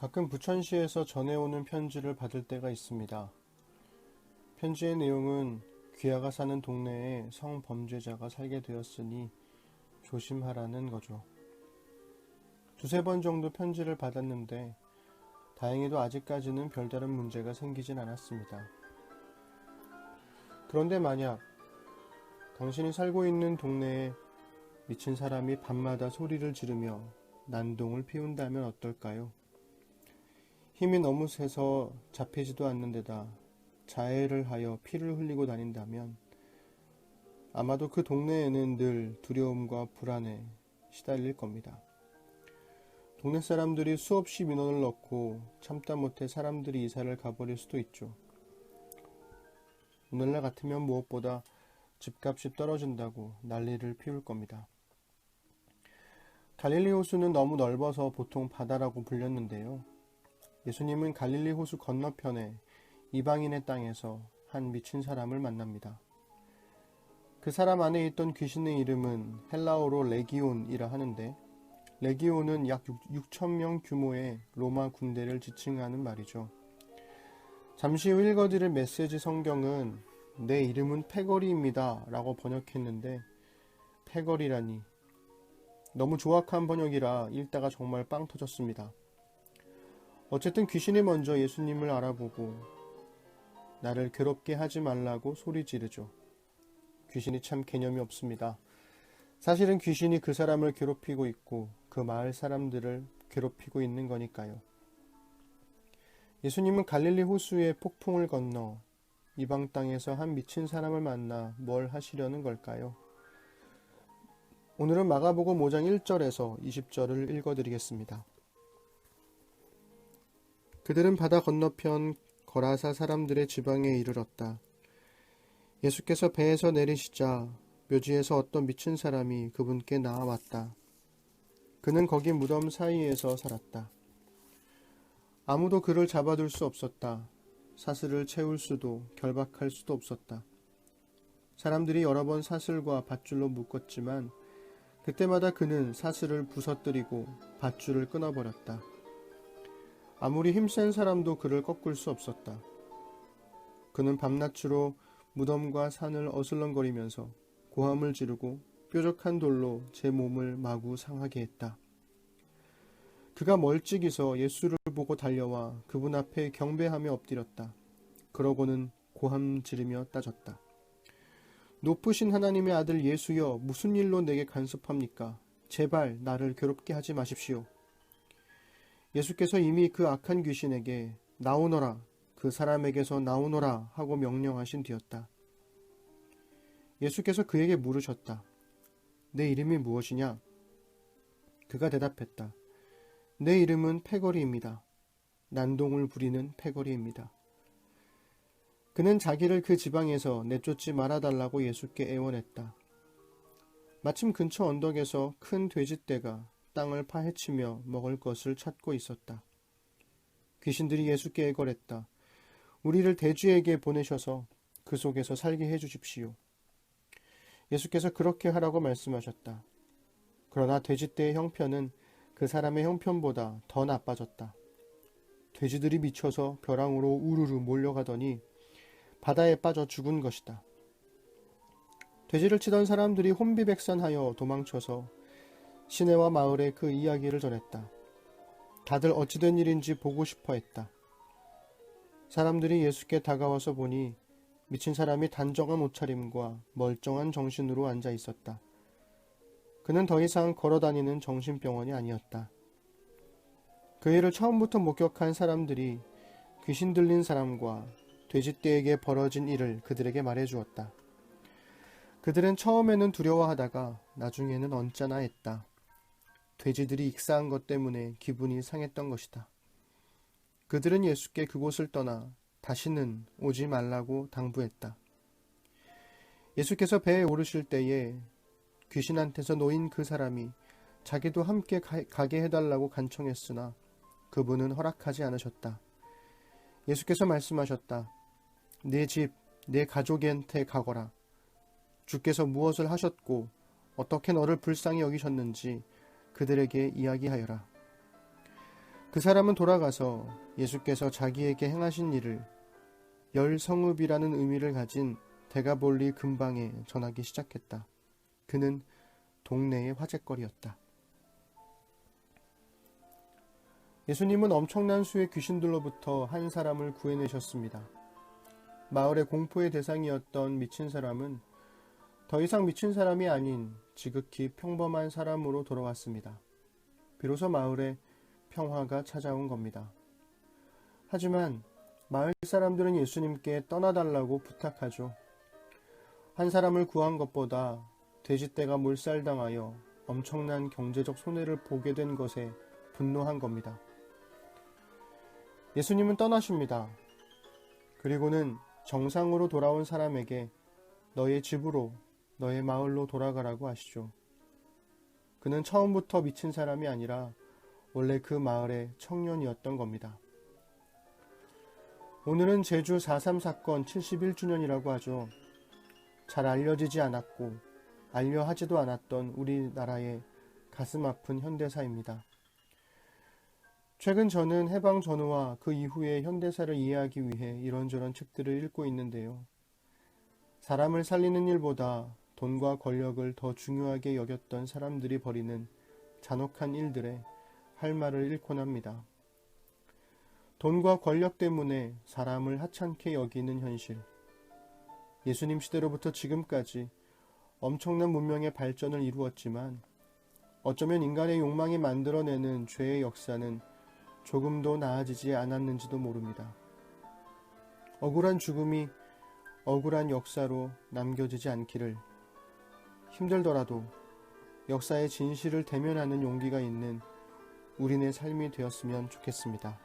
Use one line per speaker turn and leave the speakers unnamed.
가끔 부천시에서 전해오는 편지를 받을 때가 있습니다. 편지의 내용은 귀하가 사는 동네에 성범죄자가 살게 되었으니 조심하라는 거죠. 두세 번 정도 편지를 받았는데 다행히도 아직까지는 별다른 문제가 생기진 않았습니다. 그런데 만약 당신이 살고 있는 동네에 미친 사람이 밤마다 소리를 지르며 난동을 피운다면 어떨까요? 힘이 너무 세서 잡히지도 않는 데다 자해를 하여 피를 흘리고 다닌다면 아마도 그 동네에는 늘 두려움과 불안에 시달릴 겁니다. 동네 사람들이 수없이 민원을 넣고 참다 못해 사람들이 이사를 가버릴 수도 있죠. 오늘날 같으면 무엇보다 집값이 떨어진다고 난리를 피울 겁니다. 갈릴리 호수는 너무 넓어서 보통 바다라고 불렸는데요. 예수님은 갈릴리 호수 건너편에 이방인의 땅에서 한 미친 사람을 만납니다. 그 사람 안에 있던 귀신의 이름은 헬라어로 레기온이라 하는데, 레기온은 약 6,000명 규모의 로마 군대를 지칭하는 말이죠. 잠시 후 읽어드릴 메시지 성경은 내 이름은 패거리입니다 라고 번역했는데, 패거리라니 너무 조악한 번역이라 읽다가 정말 빵 터졌습니다. 어쨌든 귀신이 먼저 예수님을 알아보고 나를 괴롭게 하지 말라고 소리 지르죠. 귀신이 참 개념이 없습니다. 사실은 귀신이 그 사람을 괴롭히고 있고 그 마을 사람들을 괴롭히고 있는 거니까요. 예수님은 갈릴리 호수의 폭풍을 건너 이방 땅에서 한 미친 사람을 만나 뭘 하시려는 걸까요? 오늘은 마가복음 5장 1절에서 20절을 읽어드리겠습니다. 그들은 바다 건너편 거라사 사람들의 지방에 이르렀다. 예수께서 배에서 내리시자 묘지에서 어떤 미친 사람이 그분께 나아왔다. 그는 거기 무덤 사이에서 살았다. 아무도 그를 잡아둘 수 없었다. 사슬을 채울 수도 결박할 수도 없었다. 사람들이 여러 번 사슬과 밧줄로 묶었지만 그때마다 그는 사슬을 부서뜨리고 밧줄을 끊어버렸다. 아무리 힘센 사람도 그를 꺾을 수 없었다. 그는 밤낮으로 무덤과 산을 어슬렁거리면서 고함을 지르고 뾰족한 돌로 제 몸을 마구 상하게 했다. 그가 멀찍이서 예수를 보고 달려와 그분 앞에 경배하며 엎드렸다. 그러고는 고함 지르며 따졌다. 높으신 하나님의 아들 예수여, 무슨 일로 내게 간섭합니까? 제발 나를 괴롭게 하지 마십시오. 예수께서 이미 그 악한 귀신에게 나오너라, 그 사람에게서 나오너라 하고 명령하신 뒤였다. 예수께서 그에게 물으셨다. 내 이름이 무엇이냐? 그가 대답했다. 내 이름은 패거리입니다. 난동을 부리는 패거리입니다. 그는 자기를 그 지방에서 내쫓지 말아달라고 예수께 애원했다. 마침 근처 언덕에서 큰 돼지떼가 땅을 파헤치며 먹을 것을 찾고 있었다. 귀신들이 예수께 애걸했다. 우리를 돼지에게 보내셔서 그 속에서 살게 해주십시오. 예수께서 그렇게 하라고 말씀하셨다. 그러나 돼지떼의 형편은 그 사람의 형편보다 더 나빠졌다. 돼지들이 미쳐서 벼랑으로 우르르 몰려가더니 바다에 빠져 죽은 것이다. 돼지를 치던 사람들이 혼비백산하여 도망쳐서 시내와 마을에 그 이야기를 전했다. 다들 어찌된 일인지 보고 싶어 했다. 사람들이 예수께 다가와서 보니 미친 사람이 단정한 옷차림과 멀쩡한 정신으로 앉아 있었다. 그는 더 이상 걸어다니는 정신병원이 아니었다. 그 일을 처음부터 목격한 사람들이 귀신 들린 사람과 돼지떼에게 벌어진 일을 그들에게 말해주었다. 그들은 처음에는 두려워하다가 나중에는 언짢아 했다. 돼지들이 익사한 것 때문에 기분이 상했던 것이다. 그들은 예수께 그곳을 떠나 다시는 오지 말라고 당부했다. 예수께서 배에 오르실 때에 귀신한테서 놓인 그 사람이 자기도 함께 가게 해달라고 간청했으나 그분은 허락하지 않으셨다. 예수께서 말씀하셨다. 네 집, 네 가족한테 가거라. 주께서 무엇을 하셨고 어떻게 너를 불쌍히 여기셨는지 그들에게 이야기하여라. 그 사람은 돌아가서 예수께서 자기에게 행하신 일을 열성읍이라는 의미를 가진 데가볼리 근방에 전하기 시작했다. 그는 동네의 화제거리였다. 예수님은 엄청난 수의 귀신들로부터 한 사람을 구해내셨습니다. 마을의 공포의 대상이었던 미친 사람은 더 이상 미친 사람이 아닌 지극히 평범한 사람으로 돌아왔습니다. 비로소 마을에 평화가 찾아온 겁니다. 하지만 마을 사람들은 예수님께 떠나달라고 부탁하죠. 한 사람을 구한 것보다 돼지떼가 몰살당하여 엄청난 경제적 손해를 보게 된 것에 분노한 겁니다. 예수님은 떠나십니다. 그리고는 정상으로 돌아온 사람에게 너의 집으로, 너의 마을로 돌아가라고 하시죠. 그는 처음부터 미친 사람이 아니라 원래 그 마을의 청년이었던 겁니다. 오늘은 제주 4.3 사건 71주년이라고 하죠. 잘 알려지지 않았고 알려하지도 않았던 우리나라의 가슴 아픈 현대사입니다. 최근 저는 해방 전후와 그 이후의 현대사를 이해하기 위해 이런저런 책들을 읽고 있는데요. 사람을 살리는 일보다 돈과 권력을 더 중요하게 여겼던 사람들이 벌이는 잔혹한 일들에 할 말을 잃곤 합니다. 돈과 권력 때문에 사람을 하찮게 여기는 현실. 예수님 시대로부터 지금까지 엄청난 문명의 발전을 이루었지만 어쩌면 인간의 욕망이 만들어내는 죄의 역사는 조금도 나아지지 않았는지도 모릅니다. 억울한 죽음이 억울한 역사로 남겨지지 않기를, 힘들더라도 역사의 진실을 대면하는 용기가 있는 우리네 삶이 되었으면 좋겠습니다.